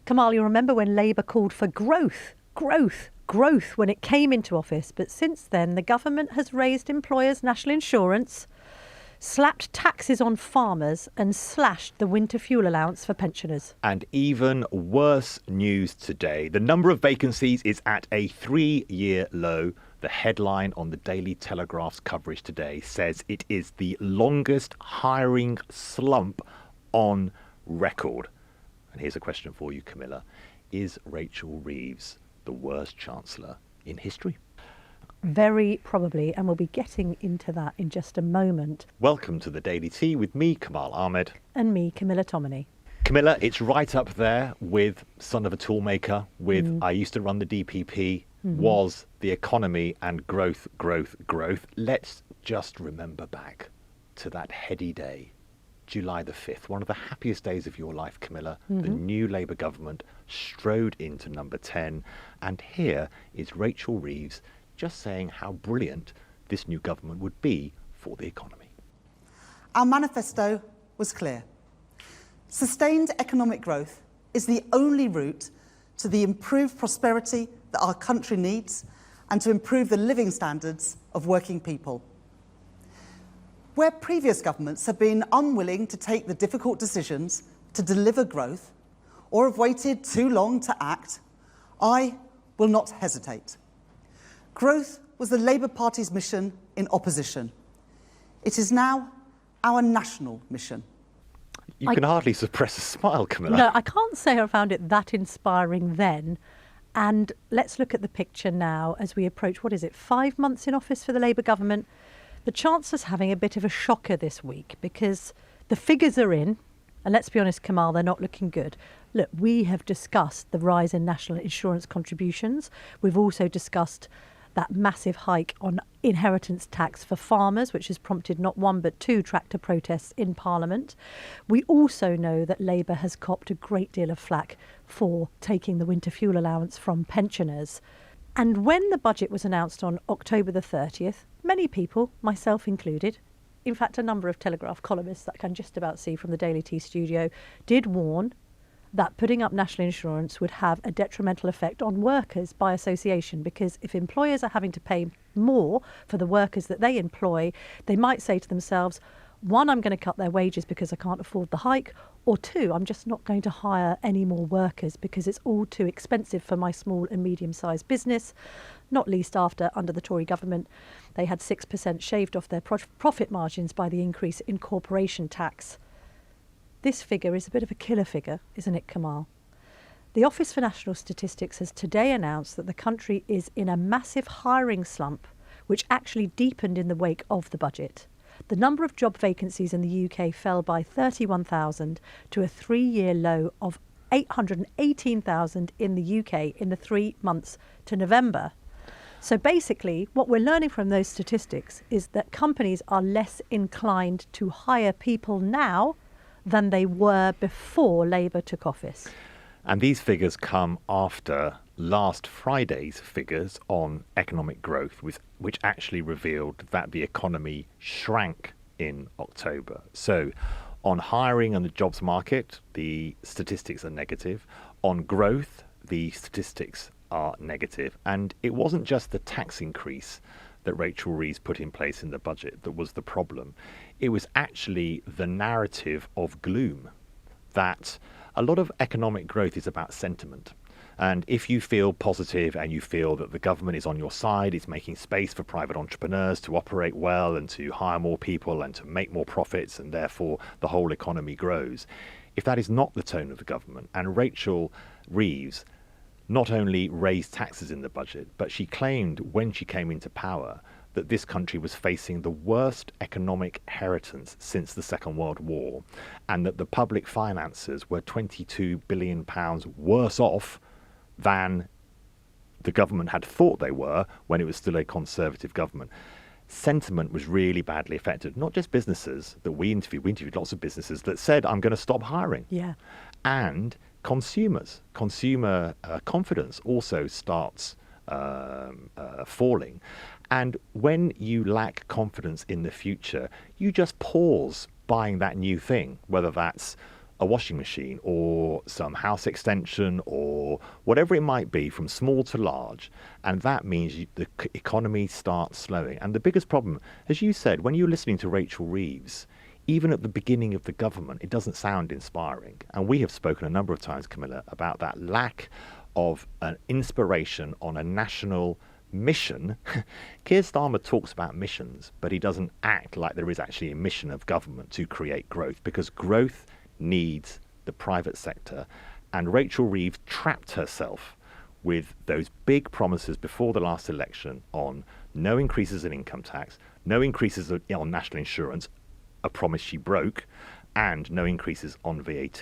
Kamal, you remember when Labour called for growth when it came into office, but since then the government has raised employers' national insurance, slapped taxes on farmers and slashed the winter fuel allowance for pensioners. And even worse news today. The number of vacancies is at a 3-year low. The headline on the Daily Telegraph's coverage today says it is the longest hiring slump on record. And here's a question for you, Camilla. Is Rachel Reeves the worst Chancellor in history? Very probably, and we'll be getting into that in just a moment. Welcome to the Daily Tea with me, Kamal Ahmed. And me, Camilla Tominey. Camilla, it's right up there with Son of a Toolmaker, with I used to run the DPP, was the economy and growth. Let's just remember back to that heady day, July the 5th, one of the happiest days of your life, Camilla. The new Labour government strode into number 10. And here is Rachel Reeves just saying how brilliant this new government would be for the economy. Our manifesto was clear. Sustained economic growth is the only route to the improved prosperity that our country needs and to improve the living standards of working people. Where previous governments have been unwilling to take the difficult decisions to deliver growth or have waited too long to act, I will not hesitate. Growth was the Labour Party's mission in opposition. It is now our national mission. You can hardly suppress a smile, Camilla. No, I can't say I found it that inspiring then. And let's look at the picture now as we approach, 5 months in office for the Labour government. The Chancellor's having a bit of a shocker this week because the figures are in, and let's be honest, Kamal, they're not looking good. Look, we have discussed the rise in national insurance contributions. We've also discussed that massive hike on inheritance tax for farmers, which has prompted not one but two tractor protests in Parliament. We also know that Labour has copped a great deal of flack for taking the winter fuel allowance from pensioners. And when the budget was announced on October the 30th, many people, myself included, in fact a number of Telegraph columnists that I can just about see from the Daily Tea studio, did warn that putting up national insurance would have a detrimental effect on workers by association, because if employers are having to pay more for the workers that they employ, they might say to themselves, one, I'm going to cut their wages because I can't afford the hike, or two, I'm just not going to hire any more workers because it's all too expensive for my small and medium-sized business, not least after, under the Tory government, they had 6% shaved off their profit margins by the increase in corporation tax. This figure is a bit of a killer figure, isn't it, Kamal? The Office for National Statistics has today announced that the country is in a massive hiring slump, which actually deepened in the wake of the budget. The number of job vacancies in the UK fell by 31,000 to a 3-year low of 818,000 in the UK in the 3 months to November. So basically, what we're learning from those statistics is that companies are less inclined to hire people now than they were before Labour took office. And these figures come after last Friday's figures on economic growth, which actually revealed that the economy shrank in October. So on hiring and the jobs market, the statistics are negative. On growth, the statistics are negative. And it wasn't just the tax increase that Rachel Reeves put in place in the budget that was the problem. It was actually the narrative of gloom, that a lot of economic growth is about sentiment. And if you feel positive and you feel that the government is on your side, it's making space for private entrepreneurs to operate well and to hire more people and to make more profits, and therefore the whole economy grows. If that is not the tone of the government, and Rachel Reeves not only raised taxes in the budget, but she claimed when she came into power that this country was facing the worst economic inheritance since the Second World War, and that the public finances were £22 billion worse off than the government had thought they were when it was still a Conservative government. Sentiment was really badly affected. Not just businesses that we interviewed lots of businesses that said, I'm going to stop hiring. Yeah. And consumers. Consumer confidence also starts falling. And when you lack confidence in the future, you just pause buying that new thing, whether that's a washing machine or some house extension or whatever it might be, from small to large. And that means the economy starts slowing. And the biggest problem, as you said, when you're listening to Rachel Reeves, even at the beginning of the government, it doesn't sound inspiring. And we have spoken a number of times, Camilla, about that lack of an inspiration on a national mission. Keir Starmer talks about missions, but he doesn't act like there is actually a mission of government to create growth, because growth needs the private sector. And Rachel Reeves trapped herself with those big promises before the last election on no increases in income tax, no increases on national insurance, a promise she broke, and no increases on VAT.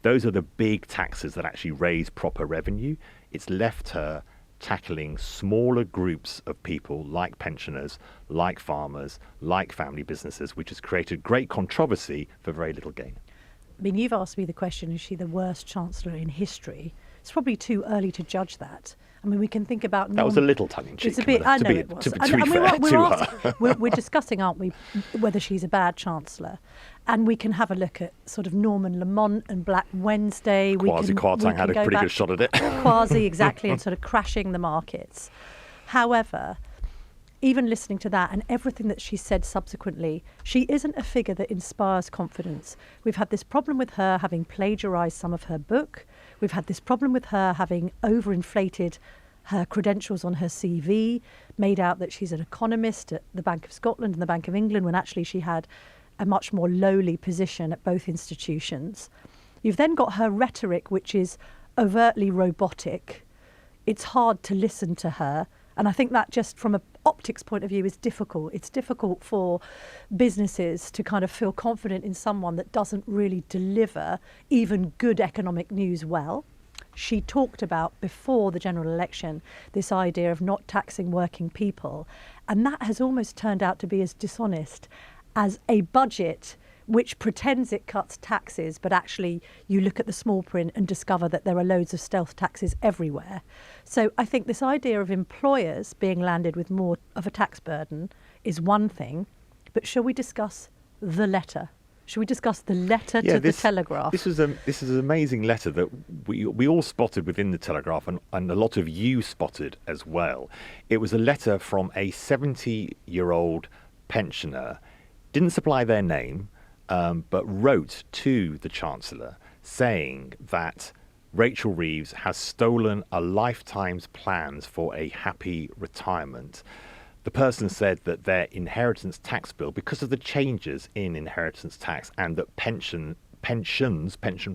Those are the big taxes that actually raise proper revenue. It's left her tackling smaller groups of people like pensioners, like farmers, like family businesses, which has created great controversy for very little gain. I mean, you've asked me the question, is she the worst Chancellor in history? It's probably too early to judge that. I mean, we can think about... That was a little tongue-in-cheek. It's a bit, I know it was. To be fair to her. We're discussing, aren't we, whether she's a bad Chancellor. And we can have a look at sort of Norman Lamont and Black Wednesday. Kwasi Kwarteng had a pretty good shot at it. Kwasi, exactly, and sort of crashing the markets. However, even listening to that and everything that she said subsequently, she isn't a figure that inspires confidence. We've had this problem with her having plagiarised some of her book. We've had this problem with her having overinflated her credentials on her CV, made out that she's an economist at the Bank of Scotland and the Bank of England, when actually she had a much more lowly position at both institutions. You've then got her rhetoric, which is overtly robotic. It's hard to listen to her. And I think that just from an optics point of view is difficult. It's difficult for businesses to kind of feel confident in someone that doesn't really deliver even good economic news well. She talked about before the general election this idea of not taxing working people. And that has almost turned out to be as dishonest as a budget which pretends it cuts taxes, but actually you look at the small print and discover that there are loads of stealth taxes everywhere. So I think this idea of employers being landed with more of a tax burden is one thing, but shall we discuss the letter? Should we discuss the letter to the Telegraph? This is an amazing letter that we all spotted within the Telegraph, and a lot of you spotted as well. It was a letter from a 70-year-old pensioner, didn't supply their name, but wrote to the Chancellor saying that Rachel Reeves has stolen a lifetime's plans for a happy retirement. The person said that their inheritance tax bill, because of the changes in inheritance tax and that pension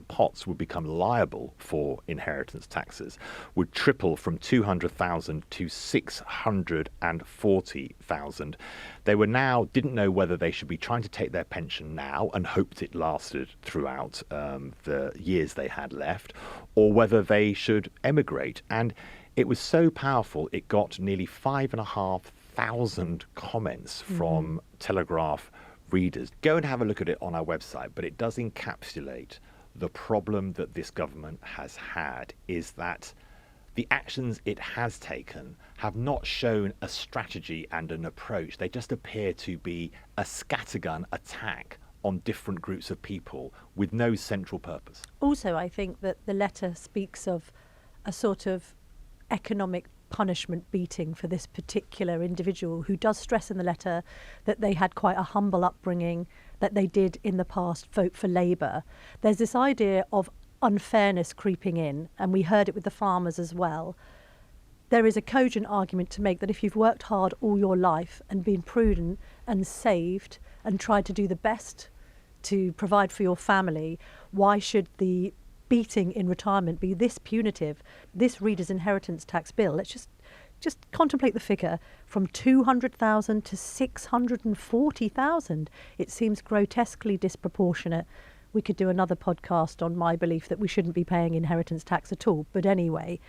pots would become liable for inheritance taxes, would triple from 200,000 to 640,000. They didn't know whether they should be trying to take their pension now and hoped it lasted throughout the years they had left, or whether they should emigrate. And it was so powerful, it got nearly 5,500 comments from Telegraph readers. Go and have a look at it on our website, but it does encapsulate the problem that this government has had, is that the actions it has taken have not shown a strategy and an approach. They just appear to be a scattergun attack on different groups of people with no central purpose. Also, I think that the letter speaks of a sort of economic punishment beating for this particular individual, who does stress in the letter that they had quite a humble upbringing, that they did in the past vote for Labour. There's this idea of unfairness creeping in, and we heard it with the farmers as well. There is a cogent argument to make that if you've worked hard all your life and been prudent and saved and tried to do the best to provide for your family, why should the beating in retirement be this punitive? This reader's inheritance tax bill, let's just contemplate the figure, from 200,000 to 640,000. It seems grotesquely disproportionate. We could do another podcast on my belief that we shouldn't be paying inheritance tax at all. But anyway,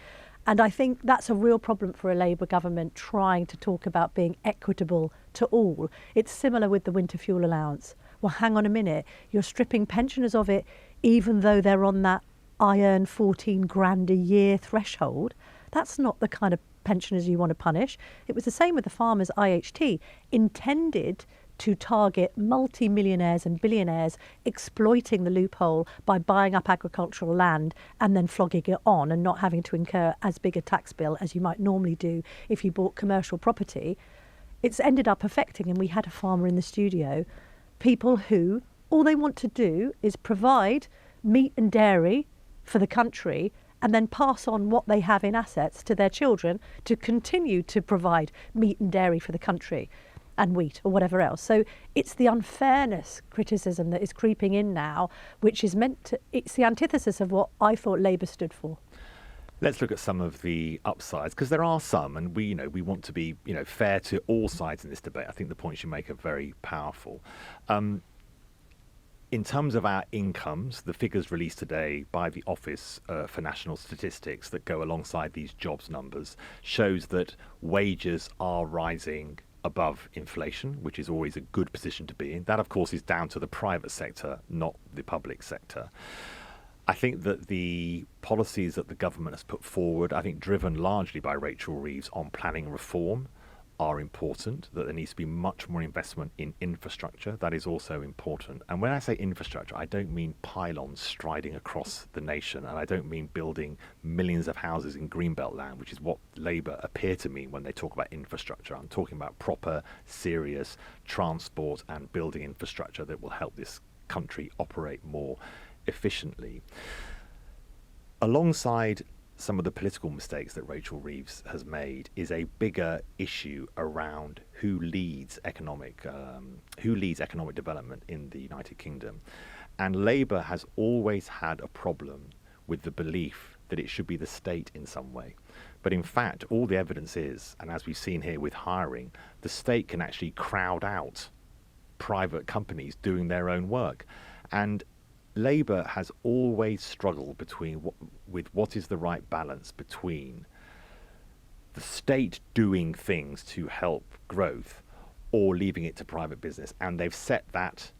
and I think that's a real problem for a Labour government trying to talk about being equitable to all. It's similar with the winter fuel allowance. Well, hang on a minute. You're stripping pensioners of it, even though they're on that I earn 14 grand a year threshold. That's not the kind of pensioners you want to punish. It was the same with the farmers' IHT, intended to target multi-millionaires and billionaires exploiting the loophole by buying up agricultural land and then flogging it on and not having to incur as big a tax bill as you might normally do if you bought commercial property. It's ended up affecting, and we had a farmer in the studio, people who all they want to do is provide meat and dairy for the country and then pass on what they have in assets to their children to continue to provide meat and dairy for the country and wheat or whatever else. So it's the unfairness criticism that is creeping in now, which is it's the antithesis of what I thought Labour stood for. Let's look at some of the upsides, because there are some, and we want to be fair to all sides in this debate. I think the points you make are very powerful. In terms of our incomes, the figures released today by the Office for National Statistics that go alongside these jobs numbers shows that wages are rising above inflation, which is always a good position to be in. That, of course, is down to the private sector, not the public sector. I think that the policies that the government has put forward, I think driven largely by Rachel Reeves on planning reform, are important, that there needs to be much more investment in infrastructure. That is also important. And when I say infrastructure, I don't mean pylons striding across the nation, and I don't mean building millions of houses in Greenbelt land, which is what Labour appear to mean when they talk about infrastructure. I'm talking about proper, serious transport and building infrastructure that will help this country operate more efficiently. Alongside some of the political mistakes that Rachel Reeves has made is a bigger issue around who leads economic development in the United Kingdom. And Labour has always had a problem with the belief that it should be the state in some way. But in fact, all the evidence is, and as we've seen here with hiring, the state can actually crowd out private companies doing their own work. And Labour has always struggled with what is the right balance between the state doing things to help growth or leaving it to private business. And they've set that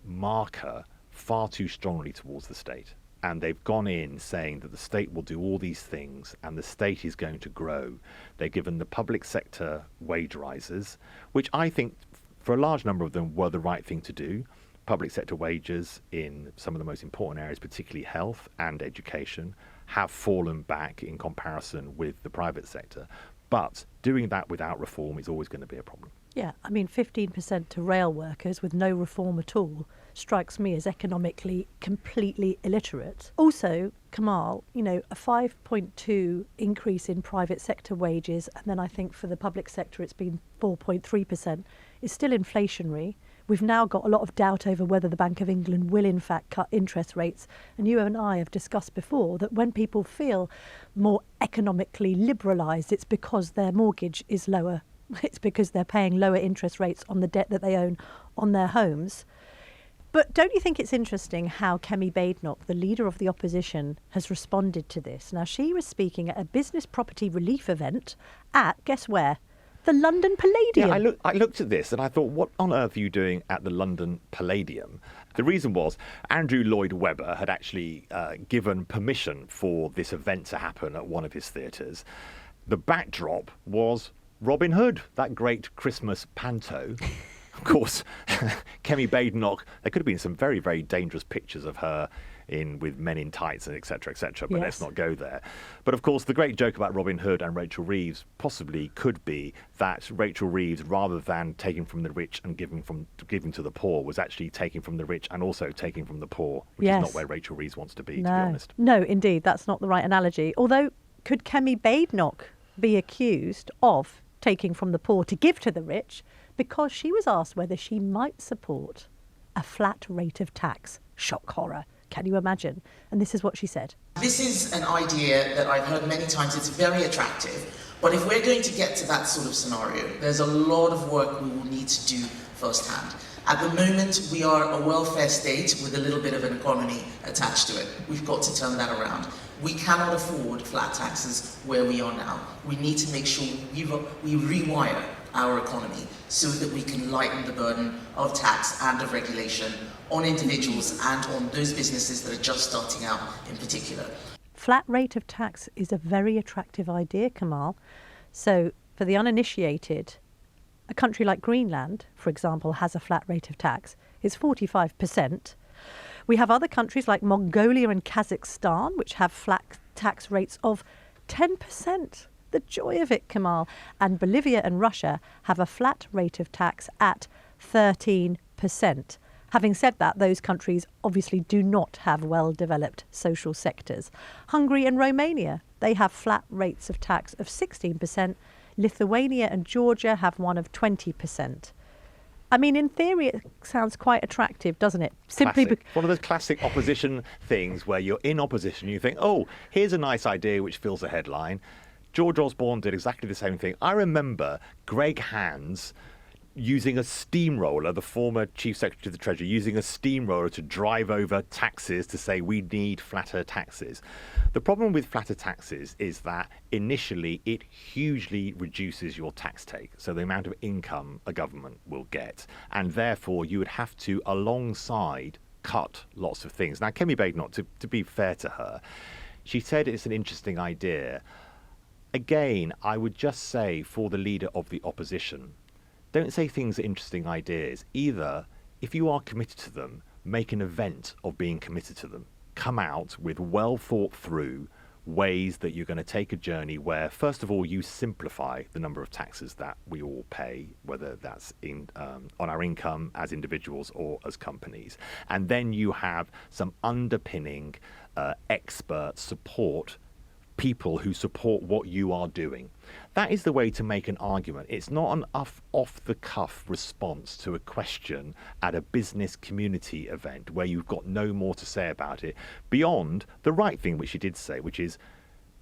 marker far too strongly towards the state. And they've gone in saying that the state will do all these things and the state is going to grow. They've given the public sector wage rises, which I think for a large number of them were the right thing to do. Public sector wages in some of the most important areas, particularly health and education, have fallen back in comparison with the private sector. But doing that without reform is always going to be a problem. Yeah, I mean, 15% to rail workers with no reform at all strikes me as economically completely illiterate. Also, Kamal, a 5.2 increase in private sector wages, and then I think for the public sector it's been 4.3%, is still inflationary. We've now got a lot of doubt over whether the Bank of England will in fact cut interest rates. And you and I have discussed before that when people feel more economically liberalised, it's because their mortgage is lower. It's because they're paying lower interest rates on the debt that they own on their homes. But don't you think it's interesting how Kemi Badenoch, the leader of the opposition, has responded to this? Now, she was speaking at a business property relief event at, guess where? The London Palladium. Yeah, I looked at this and I thought, what on earth are you doing at the London Palladium? The reason was Andrew Lloyd Webber had actually given permission for this event to happen at one of his theatres. The backdrop was Robin Hood, that great Christmas panto. Of course, Kemi Badenoch, there could have been some very, very dangerous pictures of her with men in tights and et cetera, but yes. Let's not go there. But of course, the great joke about Robin Hood and Rachel Reeves possibly could be that Rachel Reeves, rather than taking from the rich and giving to the poor, was actually taking from the rich and also taking from the poor, which is not where Rachel Reeves wants to be, to be honest. No, indeed, that's not the right analogy. Although, could Kemi Badenoch be accused of taking from the poor to give to the rich because she was asked whether she might support a flat rate of tax? Shock horror. Can you imagine? And this is what she said. This is an idea that I've heard many times. It's very attractive. But if we're going to get to that sort of scenario, there's a lot of work we will need to do firsthand. At the moment, we are a welfare state with a little bit of an economy attached to it. We've got to turn that around. We cannot afford flat taxes where we are now. We need to make sure we rewire our economy so that we can lighten the burden of tax and of regulation on individuals and on those businesses that are just starting out in particular. Flat rate of tax is a very attractive idea, Kamal. So for the uninitiated, A country like Greenland, for example, has a flat rate of tax. It's 45%. We have other countries like Mongolia and Kazakhstan, which have flat tax rates of 10%. The joy of it, Kamal. And Bolivia and Russia have a flat rate of tax at 13%. Having said that, those countries obviously do not have well-developed social sectors. Hungary and Romania, they have flat rates of tax of 16%. Lithuania and Georgia have one of 20%. I mean, in theory, it sounds quite attractive, doesn't it? One of those classic opposition things where you're in opposition, you think, oh, here's a nice idea which fills a headline. George Osborne did exactly the same thing. I remember Greg Hands using a steamroller, the former Chief Secretary of the Treasury, using a steamroller to drive over taxes to say we need flatter taxes. The problem with flatter taxes is that initially it hugely reduces your tax take, so the amount of income a government will get, and therefore you would have to, alongside, cut lots of things. Now, Kemi Badenoch, to be fair to her, she said it's an interesting idea. Again, I would just say for the leader of the opposition, don't say things are interesting ideas. Either, if you are committed to them, make an event of being committed to them. Come out with well thought through ways that you're going to take a journey where, first of all, you simplify the number of taxes that we all pay, whether that's on our income as individuals or as companies. And then you have some underpinning expert support, people who support what you are doing. That is the way to make an argument. It's not an off-the-cuff response to a question at a business community event where you've got no more to say about it beyond the right thing, which she did say, which is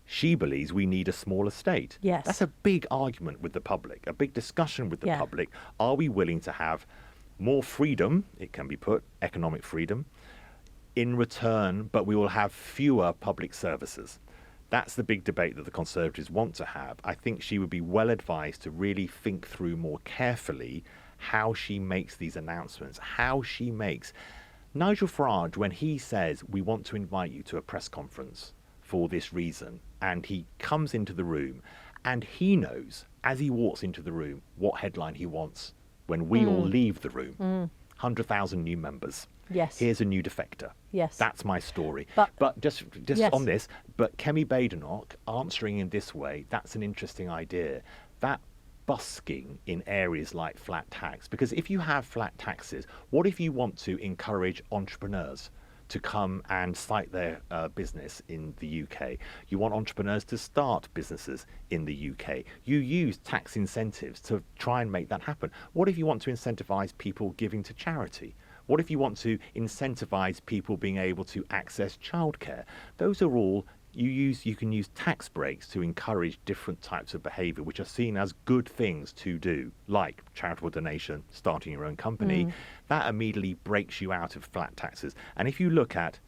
she believes we need a smaller state. Yes. That's a big argument with the public, a big discussion with the public. Are we willing to have more freedom, it can be put, economic freedom, in return, but we will have fewer public services? That's the big debate that the Conservatives want to have. I think she would be well advised to really think through more carefully how she makes these announcements, how she makes... Nigel Farage, when he says, we want to invite you to a press conference for this reason, and he comes into the room, and he knows, as he walks into the room, what headline he wants when we all leave the room. 100,000 new members. Yes. Here's a new defector. Yes. That's my story. But just yes. on this, but Kemi Badenoch answering in this way, that's an interesting idea. That busking in areas like flat tax, because if you have flat taxes, what if you want to encourage entrepreneurs to come and site their business in the UK? You want entrepreneurs to start businesses in the UK. You use tax incentives to try and make that happen. What if you want to incentivize people giving to charity? What if you want to incentivize people being able to access childcare? Those are all you can use tax breaks to encourage different types of behavior which are seen as good things to do, like charitable donation, starting your own company. That immediately breaks you out of flat taxes. And if you look at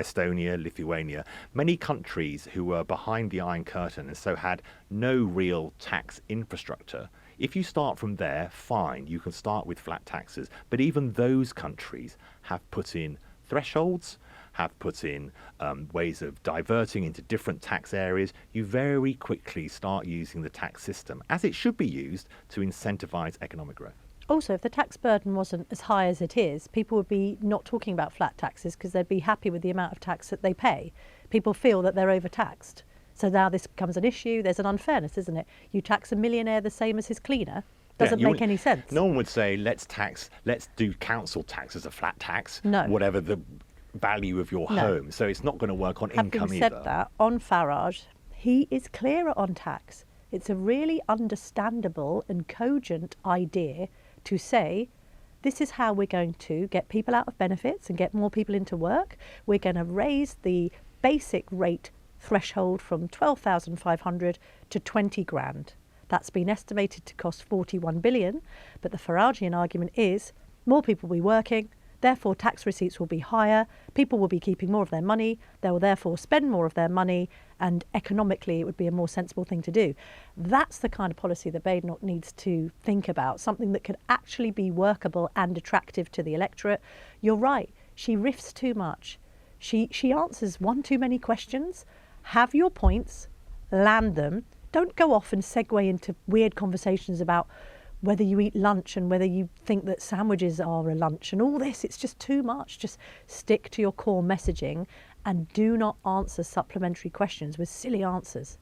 Estonia, Lithuania, many countries who were behind the Iron Curtain and so had no real tax infrastructure, if you start from there, fine, you can start with flat taxes. But even those countries have put in thresholds, have put in ways of diverting into different tax areas. You very quickly start using the tax system, as it should be used, to incentivize economic growth. Also, if the tax burden wasn't as high as it is, people would be not talking about flat taxes because they'd be happy with the amount of tax that they pay. People feel that they're overtaxed. So now this becomes an issue. There's an unfairness, isn't it? You tax a millionaire the same as his cleaner. Doesn't make any sense. No one would say, let's do council tax as a flat tax, whatever the value of your home. So it's not going to work on income either. Having said that, on Farage, he is clearer on tax. It's a really understandable and cogent idea to say, this is how we're going to get people out of benefits and get more people into work. We're going to raise the basic rate threshold from 12,500 to 20 grand. That's been estimated to cost 41 billion, but the Faragian argument is more people will be working, therefore tax receipts will be higher, people will be keeping more of their money, they will therefore spend more of their money, and economically it would be a more sensible thing to do. That's the kind of policy that Badenoch needs to think about, something that could actually be workable and attractive to the electorate. You're right, she riffs too much. She answers one too many questions. Have your points, land them. Don't go off and segue into weird conversations about whether you eat lunch and whether you think that sandwiches are a lunch and all this. It's just too much. Just stick to your core messaging and do not answer supplementary questions with silly answers.